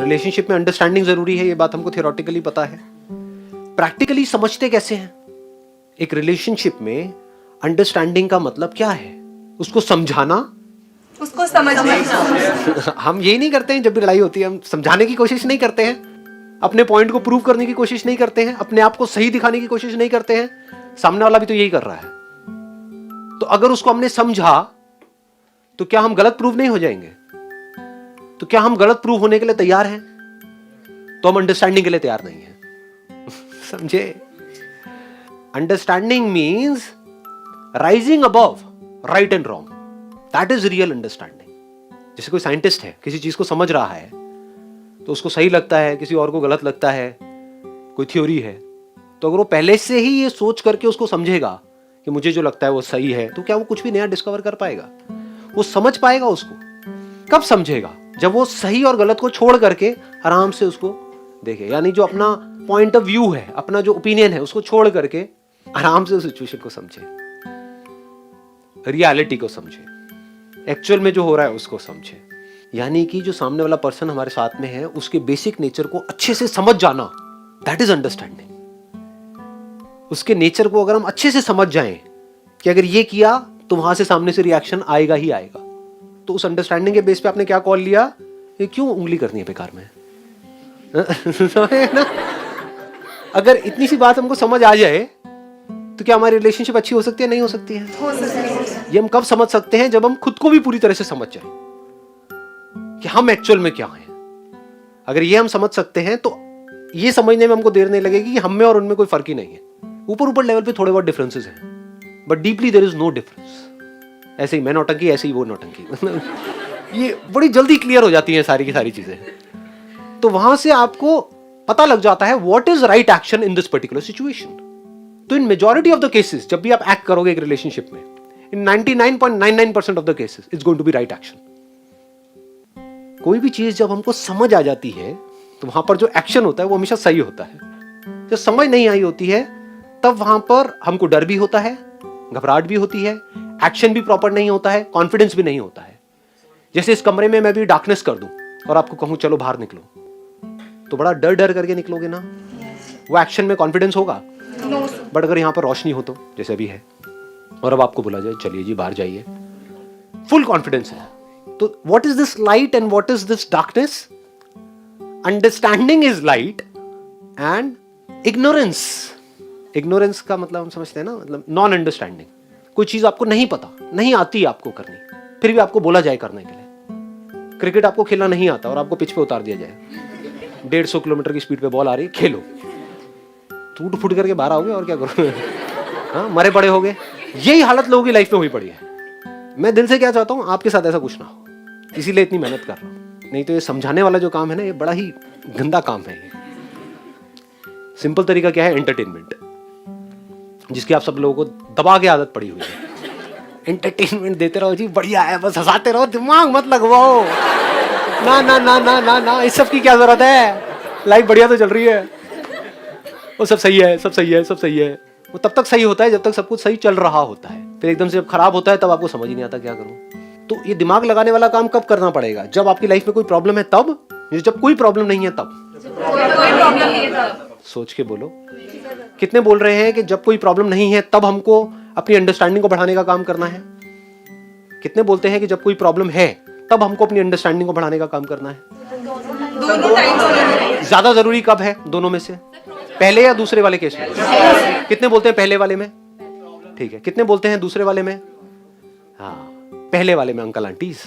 Relationship में understanding जरूरी है, ये बात हमको थियोरेटिकली पता है। प्रैक्टिकली समझते कैसे हैं? एक रिलेशनशिप में अंडरस्टैंडिंग का मतलब क्या है? उसको समझाना, उसको समझना। हम यही नहीं करते हैं जब भी लड़ाई होती है, हम समझाने की कोशिश नहीं करते हैं, अपने पॉइंट को प्रूव करने की कोशिश नहीं करते हैं, अपने आप को सही दिखाने की कोशिश नहीं करते हैं। सामने वाला भी तो यही कर रहा है। तो अगर उसको हमने समझा तो क्या हम गलत प्रूव नहीं हो जाएंगे? तो क्या हम गलत प्रूव होने के लिए तैयार हैं? तो हम अंडरस्टैंडिंग के लिए तैयार नहीं हैं। समझे? Understanding means rising above right and wrong, that is real understanding. जैसे कोई साइंटिस्ट है, किसी चीज को समझ रहा है तो उसको सही लगता है, किसी और को गलत लगता है, कोई थ्योरी है, तो अगर वो पहले से ही ये सोच करके उसको समझेगा कि मुझे जो लगता है वो सही है, तो क्या वो कुछ भी नया डिस्कवर कर पाएगा? वो समझ पाएगा उसको? कब समझेगा? जब वो सही और गलत को छोड़ करके आराम से उसको देखे। यानी जो अपना पॉइंट ऑफ व्यू है, अपना जो ओपिनियन है, उसको छोड़ करके आराम से उस सिचुएशन को समझे, रियलिटी को समझे, एक्चुअल में जो हो रहा है उसको समझे। यानी कि जो सामने वाला पर्सन हमारे साथ में है उसके बेसिक नेचर को अच्छे से समझ जाना, दैट इज अंडरस्टैंडिंग। उसके नेचर को अगर हम अच्छे से समझ जाएं कि अगर ये किया तो वहां से सामने से रिएक्शन आएगा ही आएगा, तो उस अंडरस्टैंडिंग के बेस पे आपने क्या कॉल लिया? ये क्यों उंगली करनी है बेकार में? ना? अगर इतनी सी बात हमको समझ आ जाए तो क्या हमारी रिलेशनशिप अच्छी हो सकती है? नहीं हो सकती है? हो सकती है। ये हम कब समझ सकते हैं? जब हम खुद को भी पूरी तरह से समझ जाए कि हम एक्चुअल में क्या हैं। अगर ये हम समझ सकते हैं तो ये समझने में हमको देर नहीं लगेगी कि हम में और उनमें कोई फर्क ही नहीं है। ऊपर ऊपर लेवल पे थोड़े बहुत डिफरेंसेस हैं, but deeply there is no difference. ऐसे ही मैं नौटंकी, ऐसे ही वो नौटंकी। ये बड़ी जल्दी क्लियर हो जाती हैं सारी की सारी चीजें। तो वहां से आपको पता लग जाता है what is right action in this particular situation. तो in majority of the cases जब भी आप एक्ट करोगे एक रिलेशनशिप में, in 99.99% of the cases it's going to be right action. कोई भी चीज जब हमको समझ आ जाती है तो वहां पर जो एक्शन होता है वो हमेशा सही होता है। जब समझ नहीं आई होती है तब वहां पर हमको डर भी होता है, घबराहट भी होती है, एक्शन भी प्रॉपर नहीं होता है, कॉन्फिडेंस भी नहीं होता है। जैसे इस कमरे में मैं भी डार्कनेस कर दूं और आपको कहूं चलो बाहर निकलो, तो बड़ा डर डर करके निकलोगे ना, वो एक्शन में कॉन्फिडेंस होगा। बट अगर यहां पर रोशनी हो तो, जैसे अभी है, और अब आपको बोला जाए चलिए जी बाहर जाइए, फुल कॉन्फिडेंस है। तो what is this light and what is this darkness? Understanding is light and ignorance का मतलब हम समझते हैं ना, मतलब नॉन अंडरस्टैंडिंग। कोई चीज आपको नहीं पता, नहीं आती आपको करनी, फिर भी आपको बोला जाए करने के लिए। क्रिकेट आपको खेलना नहीं आता और आपको पिच पे उतार दिया जाए, 150 किलोमीटर की स्पीड पे बॉल आ रही है, खेलो, टूट फूट करके बाहर आओगे और क्या करोगे? हाँ, मरे पड़े होगे। यही हालत लोगों की लाइफ में हुई पड़ी है। मैं दिल से क्या चाहता हूं, आपके साथ ऐसा कुछ ना हो, इसीलिए इतनी मेहनत कर रहा हूं। नहीं तो ये समझाने वाला जो काम है ना, ये बड़ा ही गंदा काम है। ये सिंपल तरीका क्या है? एंटरटेनमेंट, जिसकी आप सब लोगों को दबा के आदत पड़ी हुई है। एंटरटेनमेंट देते रहो जी, बढ़िया है, बस हंसाते रहो, दिमाग मत लगवाओ। ना ना ना ना ना ना, इस सब की क्या जरूरत है? लाइफ बढ़िया तो चल रही है, वो सब सही है, सब सही है, सब सही है। वो तब तक सही होता है जब तक सब कुछ सही चल रहा होता है, फिर एकदम से जब खराब होता है तब आपको समझ ही नहीं आता क्या करूं। तो ये दिमाग लगाने वाला काम कब करना पड़ेगा? जब आपकी लाइफ में कोई प्रॉब्लम है तब, जब कोई प्रॉब्लम नहीं है तब। कोई प्रॉब्लम नहीं है तब। सोच के बोलो, कितने बोल रहे हैं कि जब कोई प्रॉब्लम नहीं है तब हमको अपनी अंडरस्टैंडिंग को बढ़ाने का काम करना है? कितने बोलते हैं कि जब कोई प्रॉब्लम है तब हमको अपनी अंडरस्टैंडिंग को बढ़ाने का काम करना है? दोनों टाइम। ज्यादा जरूरी कब है दोनों में से? पहले या दूसरे वाले केस में? कितने बोलते हैं पहले वाले में? ठीक है, कितने बोलते हैं दूसरे वाले में? हाँ, पहले वाले में अंकल आंटीज।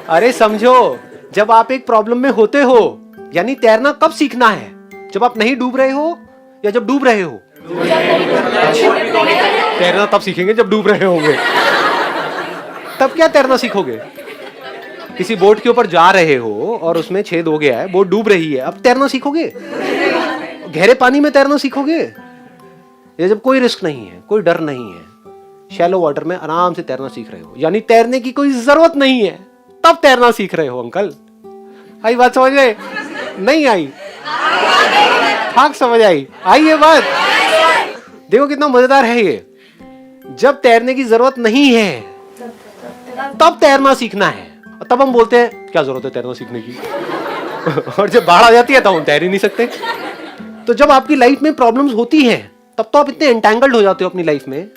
अरे समझो, जब आप एक प्रॉब्लम में होते हो, यानी तैरना कब सीखना है? जब आप नहीं डूब रहे हो या जब डूब रहे हो? तैरना तब सीखेंगे जब डूब रहे होंगे। तब क्या तैरना सीखोगे? किसी बोट के ऊपर जा रहे हो और उसमें छेद हो गया है, बोट डूब रही है, अब तैरना सीखोगे? गहरे पानी में तैरना सीखोगे? या जब कोई रिस्क नहीं है, कोई डर नहीं है, शैलो वाटर में आराम से तैरना सीख रहे हो, यानी तैरने की कोई जरूरत नहीं है, तब तैरना सीख रहे हो। अंकल आई बात समझ में? नहीं आई? ठाक समझ आई? आई ये बात? देखो कितना मजेदार है ये। जब तैरने की जरूरत नहीं है तब तैरना सीखना है, तब हम बोलते हैं क्या जरूरत है तैरना सीखने की। और जब बाढ़ आ जाती है तब हम तैर ही नहीं सकते। तो जब आपकी लाइफ में प्रॉब्लम्स होती हैं तब तो आप इतने एंटैंगल्ड हो जाते हो अपनी लाइफ में,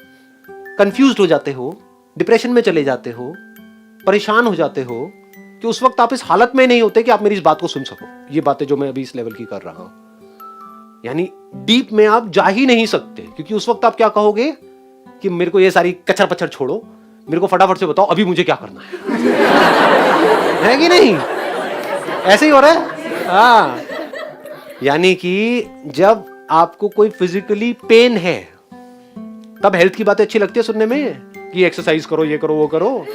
कंफ्यूज्ड हो जाते हो, डिप्रेशन में चले जाते हो, परेशान हो जाते हो कि उस वक्त आप इस हालत में नहीं होते कि आप मेरी इस बात को सुन सको। ये बातें जो मैं अभी इस लेवल की कर रहा हूं, यानी डीप में आप जा ही नहीं सकते, क्योंकि उस वक्त आप क्या कहोगे कि मेरे को ये सारी कचर पचर छोड़ो, मेरे को फटाफट से बताओ अभी मुझे क्या करना है कि नहीं? ऐसे ही हो रहा है। हाँ, यानी कि जब आपको कोई फिजिकली पेन है तब हेल्थ की बातें अच्छी लगती है सुनने में कि एक्सरसाइज करो, ये करो, वो करो,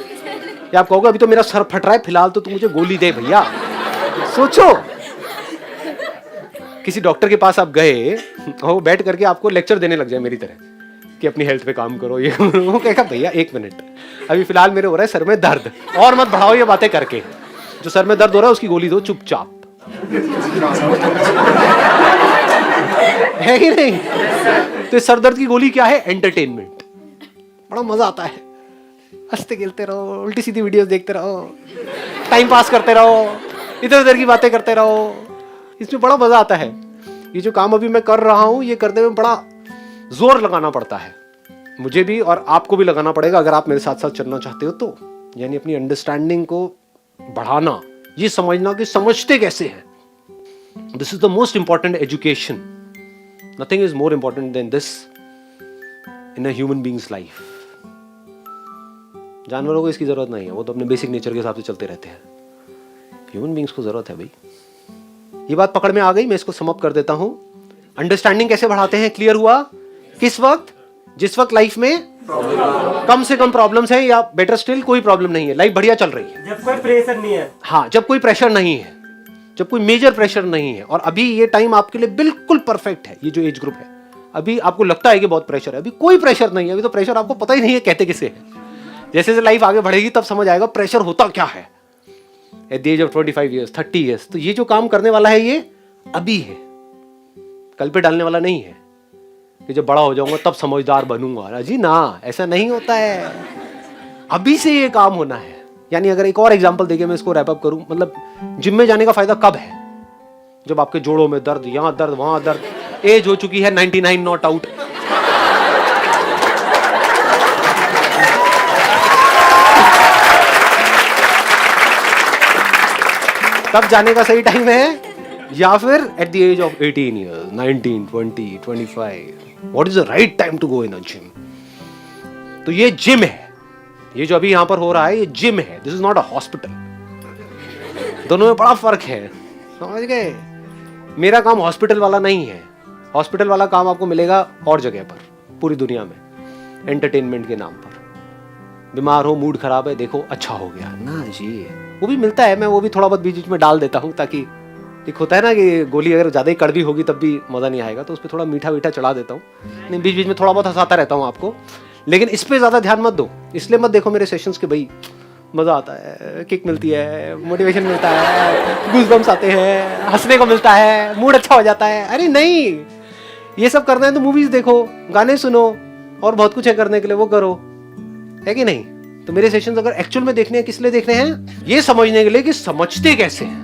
या आप कहोगे अभी तो मेरा सर फट रहा है, फिलहाल तो तू मुझे गोली दे भैया। सोचो, किसी डॉक्टर के पास आप गए और वो बैठ करके आपको लेक्चर देने लग जाए मेरी तरह कि अपनी हेल्थ पे काम करो, ये करो। वो कहेगा भैया एक मिनट, अभी फिलहाल मेरे हो रहा है सर में दर्द, और मत बढ़ाओ ये बातें करके, जो सर में दर्द हो रहा है उसकी गोली दो चुपचाप। है कि नहीं? तो सर दर्द की गोली क्या है? एंटरटेनमेंट। बड़ा मजा आता है, हंसते खेलते रहो, उल्टी सीधी वीडियोस देखते रहो, टाइम पास करते रहो, इधर उधर की बातें करते रहो, इसमें बड़ा मजा आता है। ये जो काम अभी मैं कर रहा हूं ये करने में बड़ा जोर लगाना पड़ता है मुझे भी, और आपको भी लगाना पड़ेगा अगर आप मेरे साथ साथ चलना चाहते हो तो। यानी अपनी अंडरस्टैंडिंग को बढ़ाना, ये समझना कि समझते कैसे हैं। This is the most important education, nothing is more important than this in a human beings life. जानवरों को इसकी जरूरत नहीं है, वो तो अपने बेसिक नेचर के हिसाब से चलते रहते हैं। ह्यूमन बीइंग्स को जरूरत है भाई। ये बात पकड़ में आ गई, मैं इसको सम अप कर देता हूं। अंडरस्टैंडिंग कैसे बढ़ाते हैं, क्लियर हुआ? किस वक्त? जिस वक्त लाइफ में कम से कम प्रॉब्लम्स है, या बेटर स्टिल कोई प्रॉब्लम नहीं है, लाइफ बढ़िया चल रही है, जब कोई प्रेशर नहीं है। हाँ, जब कोई प्रेशर नहीं है, जब कोई मेजर प्रेशर नहीं है। और अभी ये टाइम आपके लिए बिल्कुल परफेक्ट है। ये जो एज ग्रुप है, अभी आपको लगता है कि बहुत प्रेशर है, अभी कोई प्रेशर नहीं है। अभी तो प्रेशर आपको पता ही नहीं है कहते किसे है। जैसे जैसे लाइफ आगे बढ़ेगी तब समझ आएगा प्रेशर होता क्या है। At the age of 25 years, 30 years, तो ये जो काम करने वाला है ये अभी है, कल पे डालने वाला नहीं है कि जब बड़ा हो जाऊंगा तब समझदार बनूंगा। जी ना, ऐसा नहीं होता है, अभी से ये काम होना है। यानी अगर एक और एग्जांपल देके मैं इसको रैप अप करूं, मतलब जिम में जाने का फायदा कब है? जब आपके जोड़ों में दर्द, यहां दर्द, वहां दर्द, एज हो चुकी है 99 नॉट आउट, तब जाने का सही टाइम है, या फिर at the age of 18 years, 19, 20, 25, what is the right time to go in a gym? तो ये जिम है, ये जो अभी यहां पर हो रहा है ये जिम है, this is not a hospital. दोनों में बड़ा फर्क है, समझ गए? मेरा काम हॉस्पिटल वाला नहीं है। हॉस्पिटल वाला काम आपको मिलेगा और जगह पर, पूरी दुनिया में, एंटरटेनमेंट के नाम पर। बीमार हो, मूड खराब है, देखो अच्छा हो गया ना जी, वो भी मिलता है। मैं वो भी थोड़ा बहुत बीच बीच में डाल देता हूँ, ताकि एक होता है ना कि गोली अगर ज्यादा ही कड़वी होगी तब भी मजा नहीं आएगा, तो उस पर थोड़ा मीठा मीठा चढ़ा देता हूँ। नहीं, बीच बीच में थोड़ा बहुत हंसाता रहता हूँ आपको, लेकिन इस पे ज्यादा ध्यान मत दो। इसलिए मत देखो मेरे सेशंस के, भाई मजा आता है, किक मिलती है, मोटिवेशन मिलता है, गूज़बम्स आते हैं, हंसने को मिलता है, मूड अच्छा हो जाता है। अरे नहीं, ये सब करना है तो मूवीज देखो, गाने सुनो, और बहुत कुछ है करने के लिए, वो करो, है कि नहीं? तो मेरे सेशंस अगर एक्चुअल में देखने हैं, किस लिए देखने हैं? ये समझने के लिए कि समझते कैसे हैं।